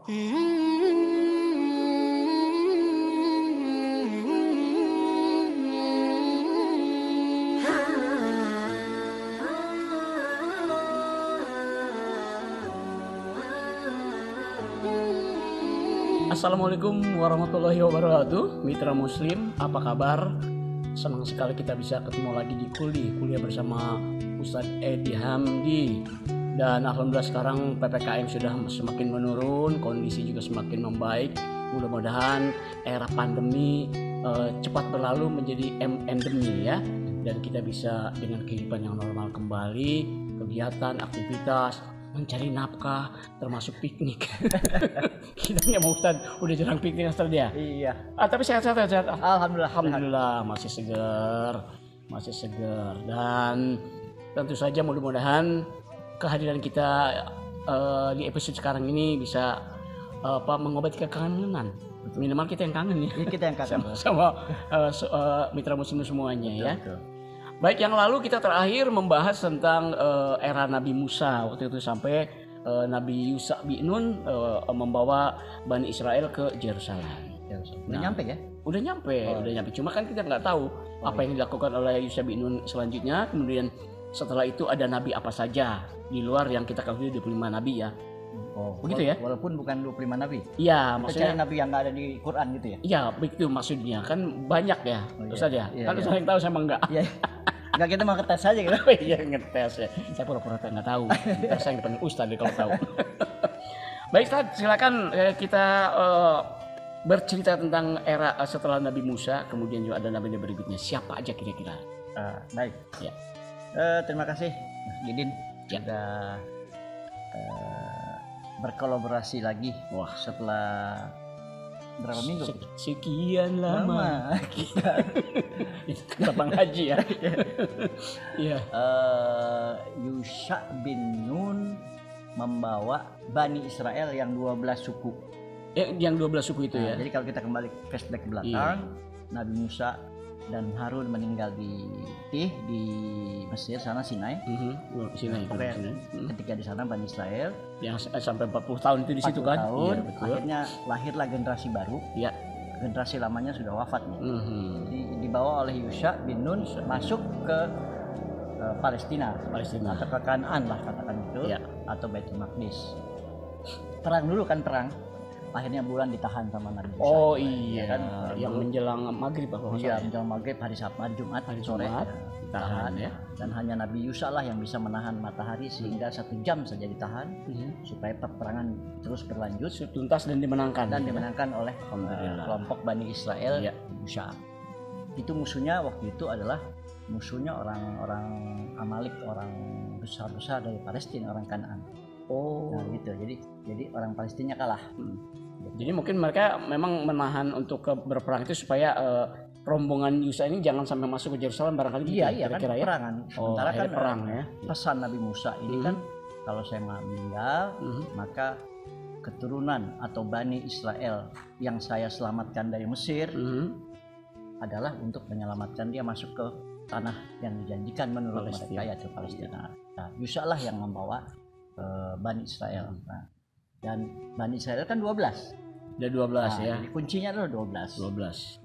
Assalamualaikum warahmatullahi wabarakatuh. Mitra Muslim, apa kabar? Senang sekali kita bisa ketemu lagi di kuliah bersama Ustadz Edi Hamdi. Dan alhamdulillah sekarang PPKM sudah semakin menurun, kondisi juga semakin membaik. Mudah-mudahan era pandemi cepat berlalu menjadi endemi ya. Dan kita bisa dengan kehidupan yang normal kembali, kegiatan, aktivitas, mencari nafkah, termasuk piknik. Kita nggak mau Ustaz, udah jarang piknik Ustaz ya? Iya. Tapi sehat-sehat. Alhamdulillah masih segar. Dan tentu saja mudah-mudahan kehadiran kita di episode sekarang ini bisa mengobati kekangenan. Minimal kita yang kangen ya. Kita yang kangen sama mitra muslim semuanya. Betul, ya. betul. Baik, yang lalu kita terakhir membahas tentang era Nabi Musa waktu itu sampai Nabi Yusha bin Nun membawa Bani Israel ke Yerusalem. Udah nyampe ya? Udah nyampe. Cuma kan kita nggak tahu apa yang dilakukan oleh Yusha bin Nun selanjutnya. Kemudian setelah itu ada nabi apa saja di luar yang kita ketahui 25 nabi ya. Begitu ya? Walaupun bukan 25 nabi. Iya, maksudnya maksudnya nabi yang nggak ada di Quran gitu ya? iya, begitu maksudnya. Kan banyak ya, Ustaz ya. Iya, kan Ustaz yang tahu sama enggak? Iya. Enggak, kita mau ngetes aja gitu. Iya, ngetes ya. Saya pura-pura nggak tahu. Saya yang dipanggil Ustaz kalau tahu. Baik, Ustaz, silakan kita bercerita tentang era setelah Nabi Musa, kemudian juga ada nabi berikutnya. Siapa aja kira-kira? Baik. Ya. Terima kasih Mas Didin sudah berkolaborasi lagi. Wah, setelah berapa minggu? Sekian lama kita. Kata Bang Haji ya. Iya. Yusha bin Nun membawa Bani Israel yang 12 suku. Yang 12 suku itu ya. Jadi kalau kita kembali flashback ke belakang, Nabi Musa dan Harun meninggal di Mesir sana, Sinai. Sinai. Ketika di sana Bani Israel yang sampai 40 tahun itu di situ kan. Tahun, ya, betul. Akhirnya lahirlah generasi baru. Ya. Generasi lamanya sudah wafat nih. Jadi dibawa oleh Yusha bin Nun masuk ke Palestina atau ke Kanaan lah katakan itu, atau Baitul Maqdis. Perang dulu kan perang. Akhirnya bulan ditahan sama Nabi Musa. Oh iya kan, yang menjelang maghrib menjelang maghrib hari Jumat sore ditahan ya. Dan hanya Nabi Yusha lah yang bisa menahan matahari sehingga 1 jam saja ditahan supaya peperangan terus berlanjut tuntas dan dimenangkan oleh kelompok Bani Israel. Yusha itu musuhnya waktu itu adalah orang-orang Amalek, orang besar-besar dari Palestina, orang Kanaan. Nah gitu, jadi orang Palestina kalah. Jadi mungkin mereka memang menahan untuk berperang itu supaya rombongan Yusha ini jangan sampai masuk ke Yerusalem barangkali. Iya kan peperangan. Sementara kan perang ya. Pesan Nabi Musa ini kan kalau saya meninggal maka keturunan atau Bani Israel yang saya selamatkan dari Mesir adalah untuk menyelamatkan dia masuk ke tanah yang dijanjikan menurut mereka, yaitu Palestina. Nah, Yusha lah yang membawa Bani Israel. Dan Bani Israel kan 12. Ada 12 ya. Jadi kuncinya adalah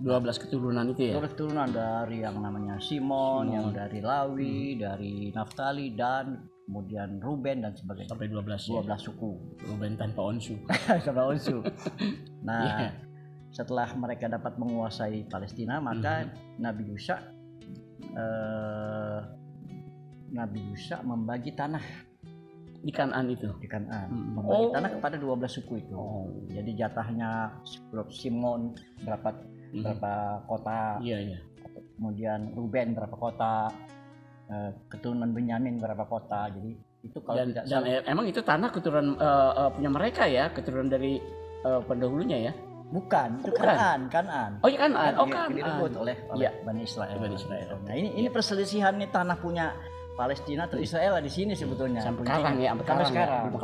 12 keturunan itu ya. Keturunan dari yang namanya Simon, yang dari Lawi, dari Naftali, dan kemudian Ruben dan sebagainya. Sampai 12 suku. Ruben tanpa onsu. Nah, setelah mereka dapat menguasai Palestina, maka Nabi Yusha membagi tanah di Kanaan itu. Membagi tanah kepada 12 suku itu. Jadi jatahnya Simon berapa kota. Kemudian Ruben berapa kota. Keturunan Benyamin berapa kota. Jadi itu kalau tidak salah. Emang itu tanah keturunan punya mereka ya, keturunan dari pendahulunya ya. Bukan, itu Kanaan. Oh iya Kanaan. Direbut oleh Bani Israel. Nah, ini perselisihan nih tanah punya Palestina atau Israel di sini sebetulnya. Sampai sekarang ya, belum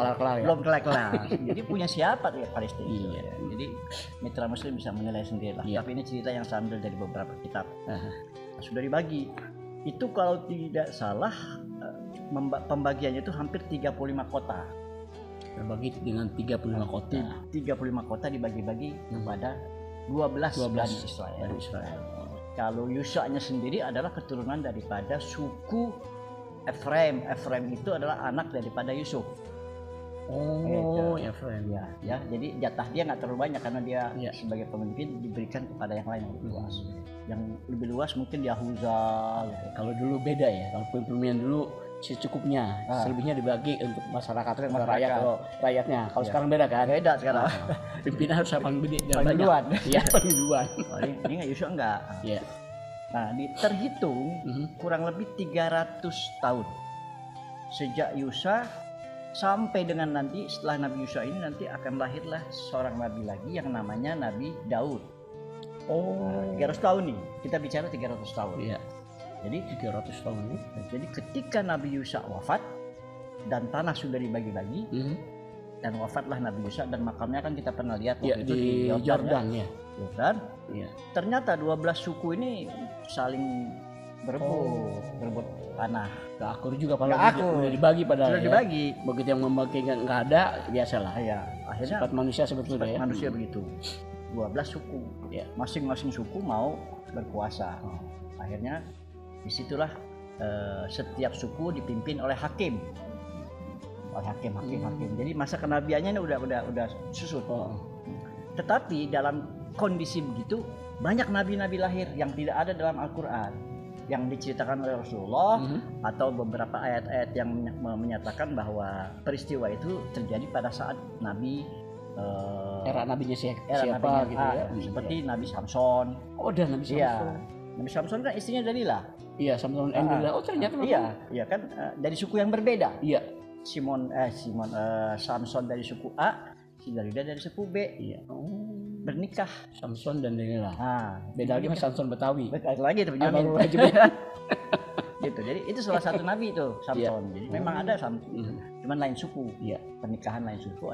kelar-kelar. Jadi punya siapa tuh ya Palestina? Jadi mitra muslim bisa menilai sendiri lah. Tapi ini cerita yang saya ambil dari beberapa kitab. Sudah dibagi. Itu kalau tidak salah pembagiannya itu hampir 35 kota. Terbagi dengan 35 kota. 35 kota dibagi-bagi kepada 12 Bani Israel. Bani Israel. Kalau Yusha-nya sendiri adalah keturunan daripada suku Efraim. Efraim itu adalah anak daripada Yusuf. Oh, Efraim. Ya, jadi jatah dia nggak terlalu banyak karena dia sebagai pemimpin diberikan kepada yang lain yang lebih luas. Yang lebih luas mungkin Yahuza. Gitu. Kalau dulu beda ya, kalau pemimpinan dulu secukupnya, selebihnya dibagi untuk masyarakatnya, rakyatnya. Kalau sekarang beda kan? Beda sekarang. Pimpinan harus paling gede dan paling duluan. Iya, paling duluan. Ini nggak Yusuf enggak. Iya. Nah, terhitung kurang lebih 300 tahun sejak Yusha sampai dengan nanti setelah Nabi Yusha ini nanti akan lahirlah seorang nabi lagi yang namanya Nabi Daud. Oh, 300 tahun nih. Kita bicara 300 tahun. Iya. Jadi 300 tahun ini. Jadi ketika Nabi Yusha wafat dan tanah sudah dibagi-bagi dan wafatlah Nabi Yusha dan makamnya kan kita pernah lihat waktu itu di Yordan ya. Yordan. Iya. Ternyata 12 suku ini saling berebut tanah. Gak akur juga kalau udah dibagi pada sudah dibagi. Begitu yang membagi nggak ada, biasalah. Ya, akhirnya sifat manusia sebetulnya ya. Manusia begitu. 12 suku. Ya, masing-masing suku mau berkuasa. Akhirnya disitulah setiap suku dipimpin oleh hakim. Hakim. Jadi masa kenabiannya ini udah susut. Tetapi dalam kondisi begitu banyak nabi-nabi lahir yang tidak ada dalam Al-Quran, yang diceritakan oleh Rasulullah atau beberapa ayat-ayat yang menyatakan bahwa peristiwa itu terjadi pada saat Nabi era nabinya siapa nabinya, gitu ya. Seperti Nabi Samson. Oh, dan Nabi Samson. Iya. Nabi Samson kan istrinya Dalilah. Iya, Samson and Dalilah. Oh, ternyata iya kan dari suku yang berbeda. Iya. Samson dari suku A, si Dalilah dari suku B. Iya. Bernikah Samson dan Dalilah. Beda lagi sama Samson Betawi. Beda lagi itu Benyamin. Baru aja gitu. Jadi itu salah satu nabi itu Samson. Jadi memang ada cuman lain suku. Pernikahan lain suku.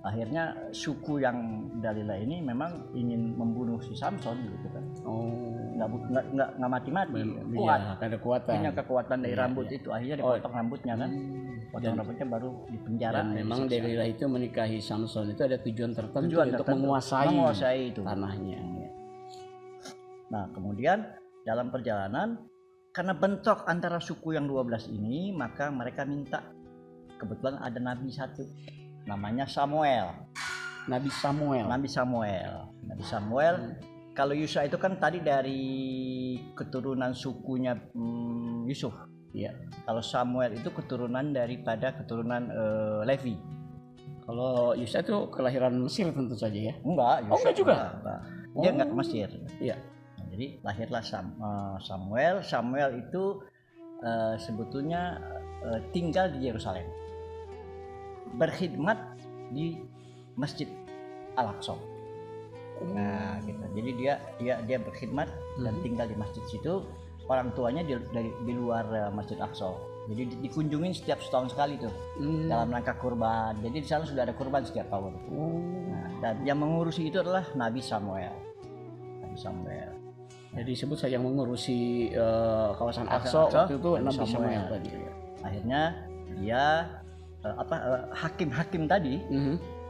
Akhirnya suku yang Dalilah ini memang ingin membunuh si Samson gitu kan. Nggak mati-mati. Kuat. Ada kekuatan. Punya kekuatan dari rambut itu. Akhirnya dipotong rambutnya kan. Potong rambutnya baru dipenjara. Dan memang Dalilah itu menikahi Samson itu ada tujuan tertentu untuk menguasai itu tanahnya. Nah, kemudian dalam perjalanan karena bentrok antara suku yang 12 ini, maka mereka minta, kebetulan ada nabi satu namanya Samuel. Nabi Samuel. Kalau Yusha itu kan tadi dari keturunan sukunya Yusuf. Iya. Kalau Samuel itu keturunan daripada keturunan Levi. Kalau Yusha itu kelahiran Mesir tentu saja ya? Enggak. Enggak juga. Dia enggak ke Mesir. Iya. Jadi lahirlah Samuel. Samuel itu sebetulnya tinggal di Yerusalem, berkhidmat di Masjid Al-Aqsa. Nah, gitu. Jadi dia berkhidmat dan tinggal di masjid situ. Orang tuanya di luar Masjid Al-Aqsa. Jadi dikunjungin setiap setahun sekali tuh dalam rangka kurban. Jadi di sana sudah ada kurban setiap tahun. Nah, dan yang mengurusi itu adalah Nabi Samuel. Jadi disebut saya yang mengurusi kawasan Aqsa waktu itu Nabi Samuel tadi. Akhirnya dia hakim tadi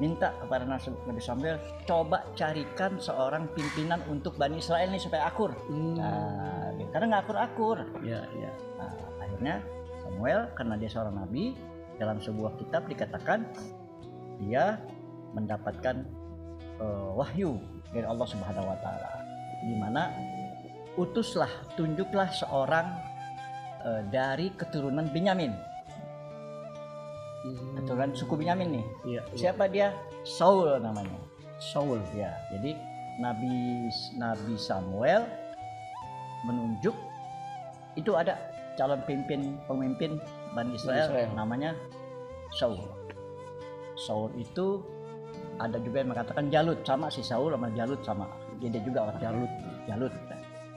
minta kepada Nabi Samuel, coba carikan seorang pimpinan untuk Bani Israel ini supaya akur. Nah, karena nggak akur-akur. Nah, akhirnya Samuel karena dia seorang nabi, dalam sebuah kitab dikatakan dia mendapatkan wahyu dari Allah Subhanahu Wa Taala, di mana tunjuklah seorang dari keturunan Benyamin. Keturunan suku Benyamin nih. Siapa dia? Saul namanya. Saul. Ya, jadi Nabi Samuel menunjuk itu ada calon pemimpin Bani Israel namanya Saul. Saul itu ada juga yang mengatakan Jalut, sama si Saul sama Jalut sama. Dia juga orang Jalut.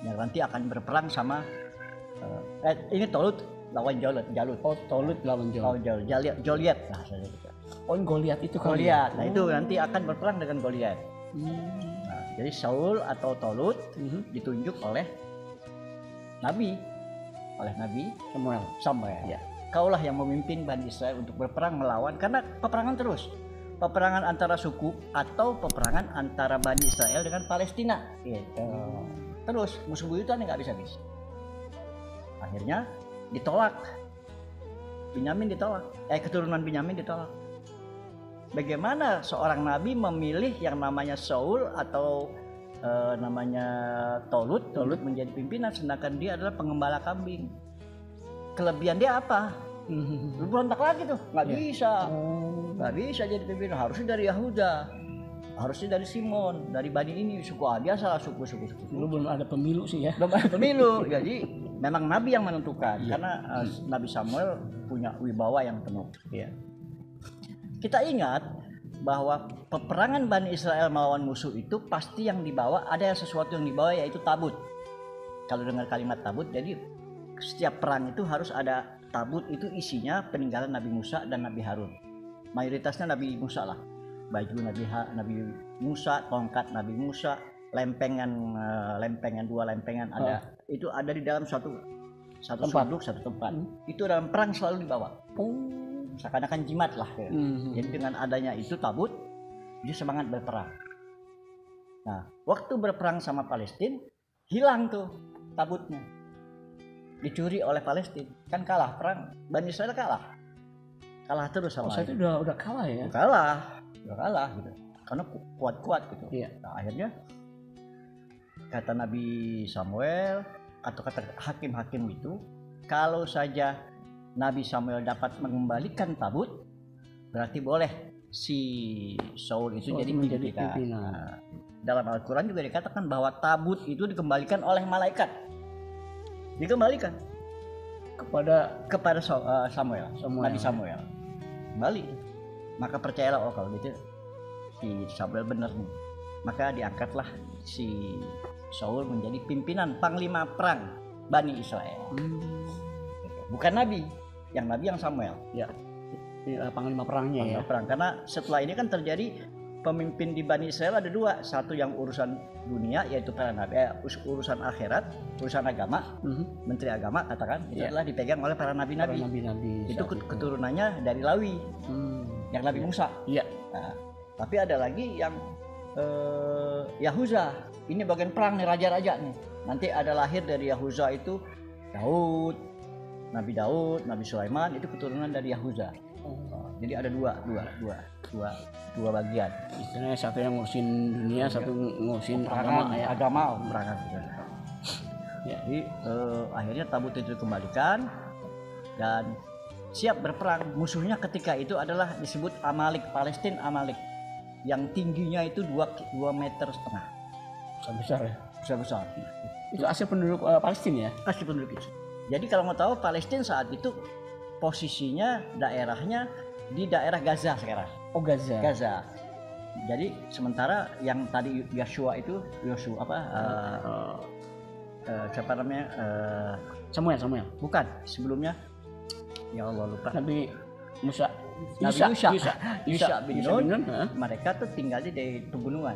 Yang nanti akan berperang sama ini Tolut lawan Jalut. Oh, Tolut lawan Jalut. Goliat. Nah, Goliat itu Goliat. Nah, itu nanti akan berperang dengan Goliat. Nah, jadi Saul atau Tolut ditunjuk oleh Nabi Samuel. Ya. kaulah yang memimpin Bani Israel untuk berperang melawan, karena peperangan terus. Peperangan antara suku atau peperangan antara Bani Israel dengan Palestina. Gitu. Terus musuh buyutan nggak bisa habis. Akhirnya ditolak. Binyamin ditolak. Keturunan Binyamin ditolak. Bagaimana seorang nabi memilih yang namanya Saul atau namanya Tolut menjadi pimpinan, sedangkan dia adalah pengembala kambing. Kelebihan dia apa? Berontak lagi tuh, nggak bisa. Nggak bisa jadi pimpinan, harusnya dari Yahuda, harusnya dari Simon, dari Bani ini, suku dia salah suku. Dulu belum ada pemilu sih ya. Belum ada pemilu, jadi memang Nabi yang menentukan, karena Nabi Samuel punya wibawa yang penuh. Ya. Kita ingat bahwa peperangan Bani Israel melawan musuh itu pasti yang dibawa, ada sesuatu yang dibawa, yaitu tabut. Kalau dengar kalimat tabut, jadi setiap perang itu harus ada tabut, itu isinya peninggalan Nabi Musa dan Nabi Harun. Mayoritasnya Nabi Musa lah, baju Nabi Musa, tongkat Nabi Musa, lempengan 2 lempengan ada. Itu ada di dalam satu suduk, satu tempat. Itu dalam perang selalu dibawa. Seakan-akan jimat lah. Jadi dengan adanya itu tabut, dia semangat berperang. Nah, waktu berperang sama Palestina, hilang tuh tabutnya. Dicuri oleh Palestina. Kan kalah perang, Bani Israel kalah terus sama itu udah kalah ya? Udah kalah gitu. Karena kuat gitu. Iya. Nah, akhirnya kata Nabi Samuel atau kata hakim-hakim itu, kalau saja Nabi Samuel dapat mengembalikan tabut, berarti boleh si Saul itu jadi pimpinan. Nah, dalam Al-Quran juga dikatakan bahwa tabut itu dikembalikan oleh malaikat. Dikembalikan kepada Samuel, Nabi Samuel. Kembali. Maka percayalah, kalau gitu si Samuel benar nih. Maka diangkatlah si Saul menjadi pimpinan panglima perang Bani Israel. Bukan nabi, yang Samuel. Ya. Panglima perangnya Perang. Karena setelah ini kan terjadi pemimpin di Bani Israel ada 2, satu yang urusan dunia yaitu para nabi, urusan akhirat, urusan agama, menteri agama katakan itu adalah dipegang oleh para nabi-nabi. Itu keturunannya dari Lawi, yang Nabi Musa. Iya. Nah, tapi ada lagi yang Yahuza. Ini bagian perang nih, raja-raja nih. Nanti ada lahir dari Yahuza itu Daud, Nabi Daud, Nabi Sulaiman, itu keturunan dari Yahuza. Jadi ada dua bagian. Istilahnya satu yang ngurusin dunia, satu ngurusin agama. Ya. Jadi akhirnya tabut itu dikembalikan dan siap berperang. Musuhnya ketika itu adalah disebut Amalek, Palestina Amalek, yang tingginya itu 2,5 meter. Besar ya? Besar. Itu asli penduduk Palestina ya? Asli penduduk itu. Jadi kalau mau tahu, Palestina saat itu posisinya daerahnya di daerah Gaza sekarang. Oh, Gaza. Jadi sementara yang tadi siapa namanya? Samuel. Bukan, sebelumnya. Ya Allah lupa. Nabi Musa bin Nun. Mereka tuh tinggal di pegunungan.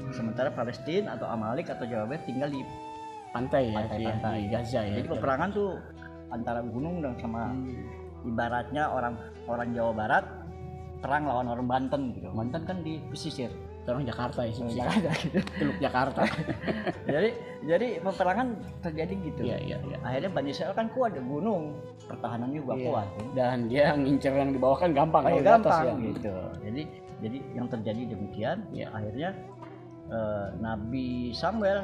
Sementara Palestina atau Amalek atau Jawa Barat tinggal di pantai Gaza ya. Jadi peperangan tuh antara gunung dan sama ibaratnya orang Jawa Barat perang lawan orang Banten gitu. Banten kan di pesisir. Orang Jakarta ya, Jakarta gitu. Teluk Jakarta. jadi peperangan terjadi gitu. Iya. Akhirnya Bani Israel kan kuat di gunung, pertahanannya juga kuat. Dan dia ngincer yang di bawah kan gampang. Gampang gitu. Jadi yang terjadi demikian. Ya. Akhirnya Nabi Samuel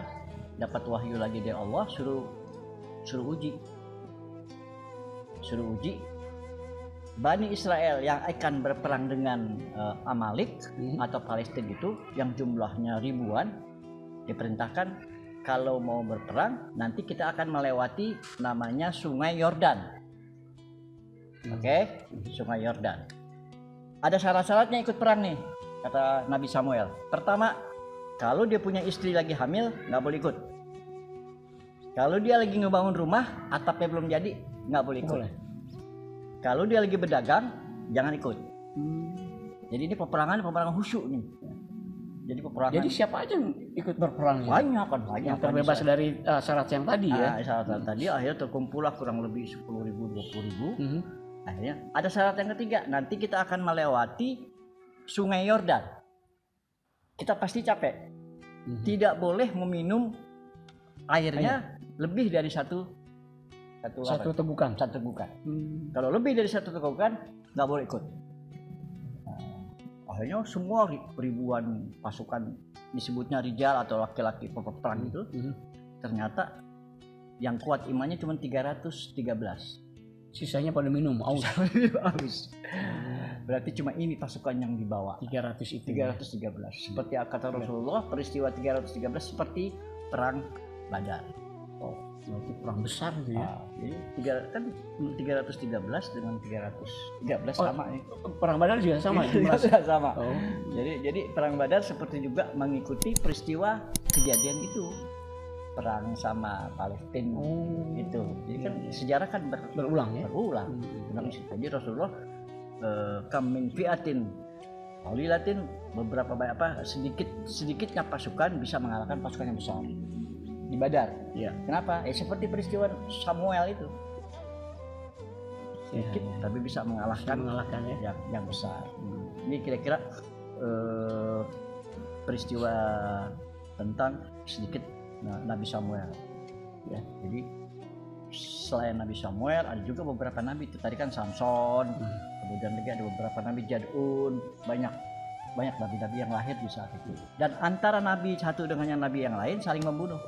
dapat wahyu lagi dari Allah, suruh uji Bani Israel yang akan berperang dengan Amalek atau Palestina itu yang jumlahnya ribuan, diperintahkan kalau mau berperang nanti kita akan melewati namanya Sungai Yordan. Oke? Sungai Yordan. Ada syarat-syaratnya ikut perang nih, kata Nabi Samuel. Pertama, kalau dia punya istri lagi hamil nggak boleh ikut. Kalau dia lagi ngebangun rumah, atapnya belum jadi, nggak boleh ikut. Kalau dia lagi berdagang, jangan ikut. Jadi ini peperangan khusyuk nih. Jadi peperangan. Jadi siapa aja yang ikut berperang? Banyak kan, Yang terbebas dari syarat yang tadi ya. Syarat tadi akhirnya terkumpullah kurang lebih 10.000 20.000. Akhirnya ada syarat yang ketiga, nanti kita akan melewati Sungai Yordan. Kita pasti capek. Tidak boleh meminum airnya lebih dari satu tegukan. Kalau lebih dari satu tegukan nggak boleh ikut. Akhirnya semua ribuan pasukan disebutnya rijal atau laki-laki peperang itu ternyata yang kuat imannya cuma 313. Sisanya pada minum aus. Berarti cuma ini pasukan yang dibawa 300 itu. 313. Seperti kata Rasulullah, peristiwa 313 seperti perang Badar. Berarti perang besar gitu ya. Jadi 313 dengan 313 sama nih. Perang Badar juga sama ya? Sama. Jadi perang Badar seperti juga mengikuti peristiwa kejadian itu. Perang sama Palestina itu. Jadi kan sejarah kan berulang ya. Jadi Rasulullah kam min fi'atin qalilatin, beberapa sedikitnya pasukan bisa mengalahkan pasukan yang besar di Badar. Ya. Kenapa? Seperti peristiwa Samuel itu. Sedikit tapi bisa mengalahkan ya. yang besar. Ini kira-kira peristiwa tentang sedikit Nabi Samuel. Ya, jadi selain Nabi Samuel ada juga beberapa nabi itu tadi kan Samson, kemudian lagi ada beberapa nabi Jad'un, banyak nabi-nabi yang lahir di saat itu. Dan antara nabi satu dengan yang nabi yang lain saling membunuh.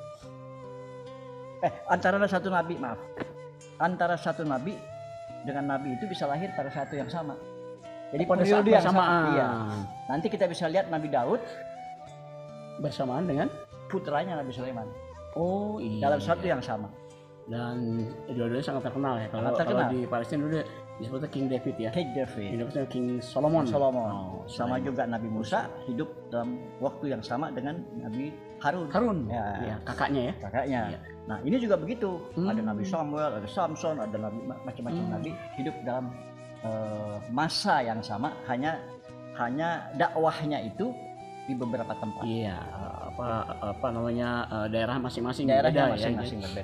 Antara satu nabi dengan nabi itu bisa lahir pada satu yang sama. Jadi pada periode yang sama. Iya. Nanti kita bisa lihat Nabi Daud bersamaan dengan putranya Nabi Sulaiman. Oh iya. Dalam satu yang sama. Dan dua-duanya sangat terkenal ya. Kalau di Palestina dulu disebutnya King David ya. King Solomon. Sama juga Nabi Musa hidup dalam waktu yang sama dengan Nabi Harun. Ya, kakaknya ya. Ya. Nah ini juga begitu. Ada Nabi Samuel, ada Samson, ada Nabi macam-macam Nabi hidup dalam masa yang sama. Hanya dakwahnya itu di beberapa tempat. Iya. Apa namanya daerah masing-masing berbeda.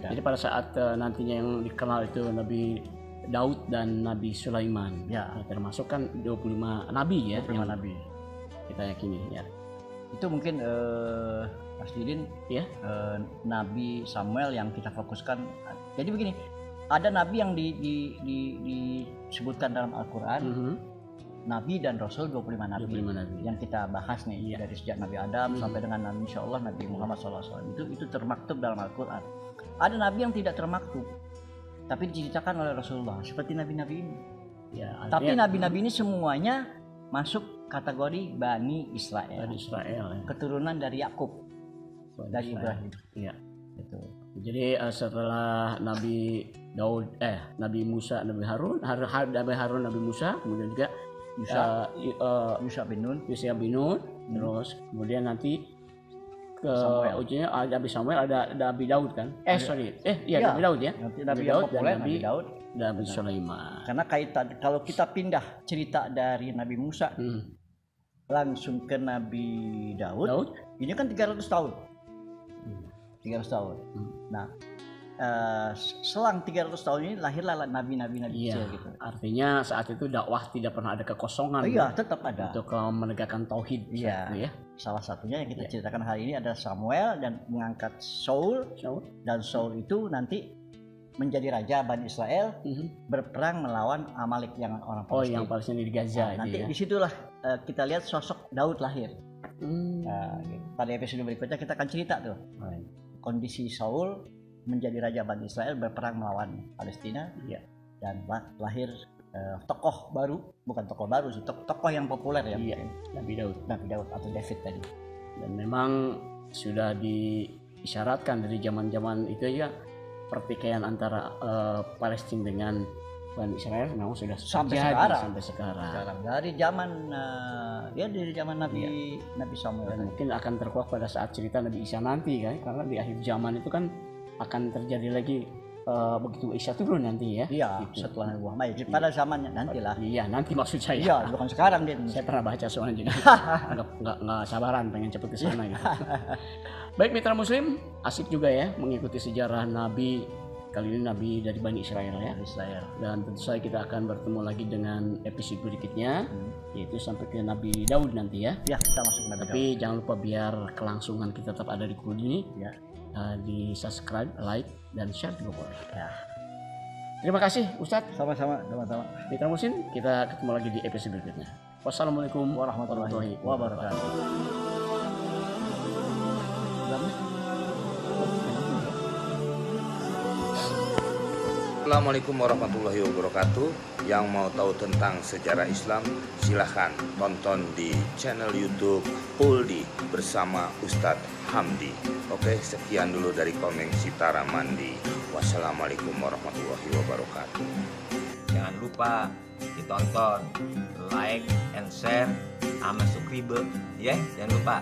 Jadi pada saat nantinya yang dikenal itu Nabi Daud dan Nabi Sulaiman. Ya, termasuk kan 25 nabi ya. 25 nabi. Kita yakini ya. Itu mungkin Mas Didin ya, Nabi Samuel yang kita fokuskan. Jadi begini, ada nabi yang disebutkan dalam Al-Qur'an. Nabi dan Rasul 25 nabi yang kita bahas nih dari sejak Nabi Adam sampai dengan Nabi Insyaallah Nabi Muhammad SAW itu termaktub dalam Al-Quran. Ada nabi yang tidak termaktub tapi diceritakan oleh Rasulullah seperti nabi-nabi ini. Ya, tapi nabi-nabi ini semuanya masuk kategori Bani Israel. Keturunan dari Yakub, dari Ibrahim. Iya. Itu. Jadi setelah Nabi Daud, Nabi Musa, Nabi Harun, Nabi Musa, kemudian juga Yusha bin Nun, terus kemudian nanti ke ujungnya ada Nabi Samuel, ada Nabi Daud kan? Nabi Daud ya. Nabi Daud dan Nabi Sulaiman. Karena kaitan kalau kita pindah cerita dari Nabi Musa langsung ke Nabi Daud, ini kan 300 tahun. 300 tahun. Nah, selang 300 tahun ini lahirlah nabi-nabi kecil gitu. Artinya saat itu dakwah tidak pernah ada kekosongan. Tetap ada. Untuk menegakkan tauhid. Iya. Salah satunya yang kita ceritakan hari ini ada Samuel dan mengangkat Saul. Dan Saul itu nanti menjadi raja Bani Israel, berperang melawan Amalek yang orang Palestina. Yang Palestina di Gaza. Nanti disitulah kita lihat sosok Daud lahir. Pada episode berikutnya kita akan cerita tuh kondisi Saul menjadi raja Bani Israel berperang melawan Palestina, dan lahir tokoh baru, bukan tokoh baru sih, tokoh yang populer ya, Nabi Daud atau David tadi. Dan memang sudah diisyaratkan dari zaman-zaman itu ya, pertikaian antara Palestina dengan Bani Israel memang sudah sampai sekarang. Dari zaman Nabi Samuel. Dan mungkin akan terkuak pada saat cerita Nabi Isa nanti kan, karena di akhir zaman itu kan akan terjadi lagi begitu Isya turun nanti ya. Iya, Gitu. setelah Nubuah Majid pada zamannya nantilah. Iya, nanti maksud saya. Iya, bukan sekarang dia. Saya pernah baca soalnya juga. nggak sabaran pengen cepet ke sana gitu. Baik mitra muslim, asik juga ya mengikuti sejarah Nabi. Kali ini Nabi dari Bani Israel ya. Israel. Dan tentu saja kita akan bertemu lagi dengan episode berikutnya, yaitu sampai ke Nabi Daud nanti ya. Ya, kita masuk Nabi Daud. Tapi jangan lupa biar kelangsungan kita tetap ada di Kul ini, Ya. Di subscribe, like, dan share juga boleh. Ya. Terima kasih Ustadz. Sama-sama. Mitra muslim, kita ketemu lagi di episode berikutnya. Wassalamualaikum Warahmatullahi wabarakatuh. Assalamualaikum warahmatullahi wabarakatuh. Yang mau tahu tentang sejarah Islam, silahkan tonton di channel YouTube Uldi bersama Ustadz Hamdi. Oke, sekian dulu dari Komeng Sitara Mandi. Wassalamualaikum warahmatullahi wabarakatuh. Jangan lupa ditonton, like, and share, sama subscribe, ya, jangan lupa.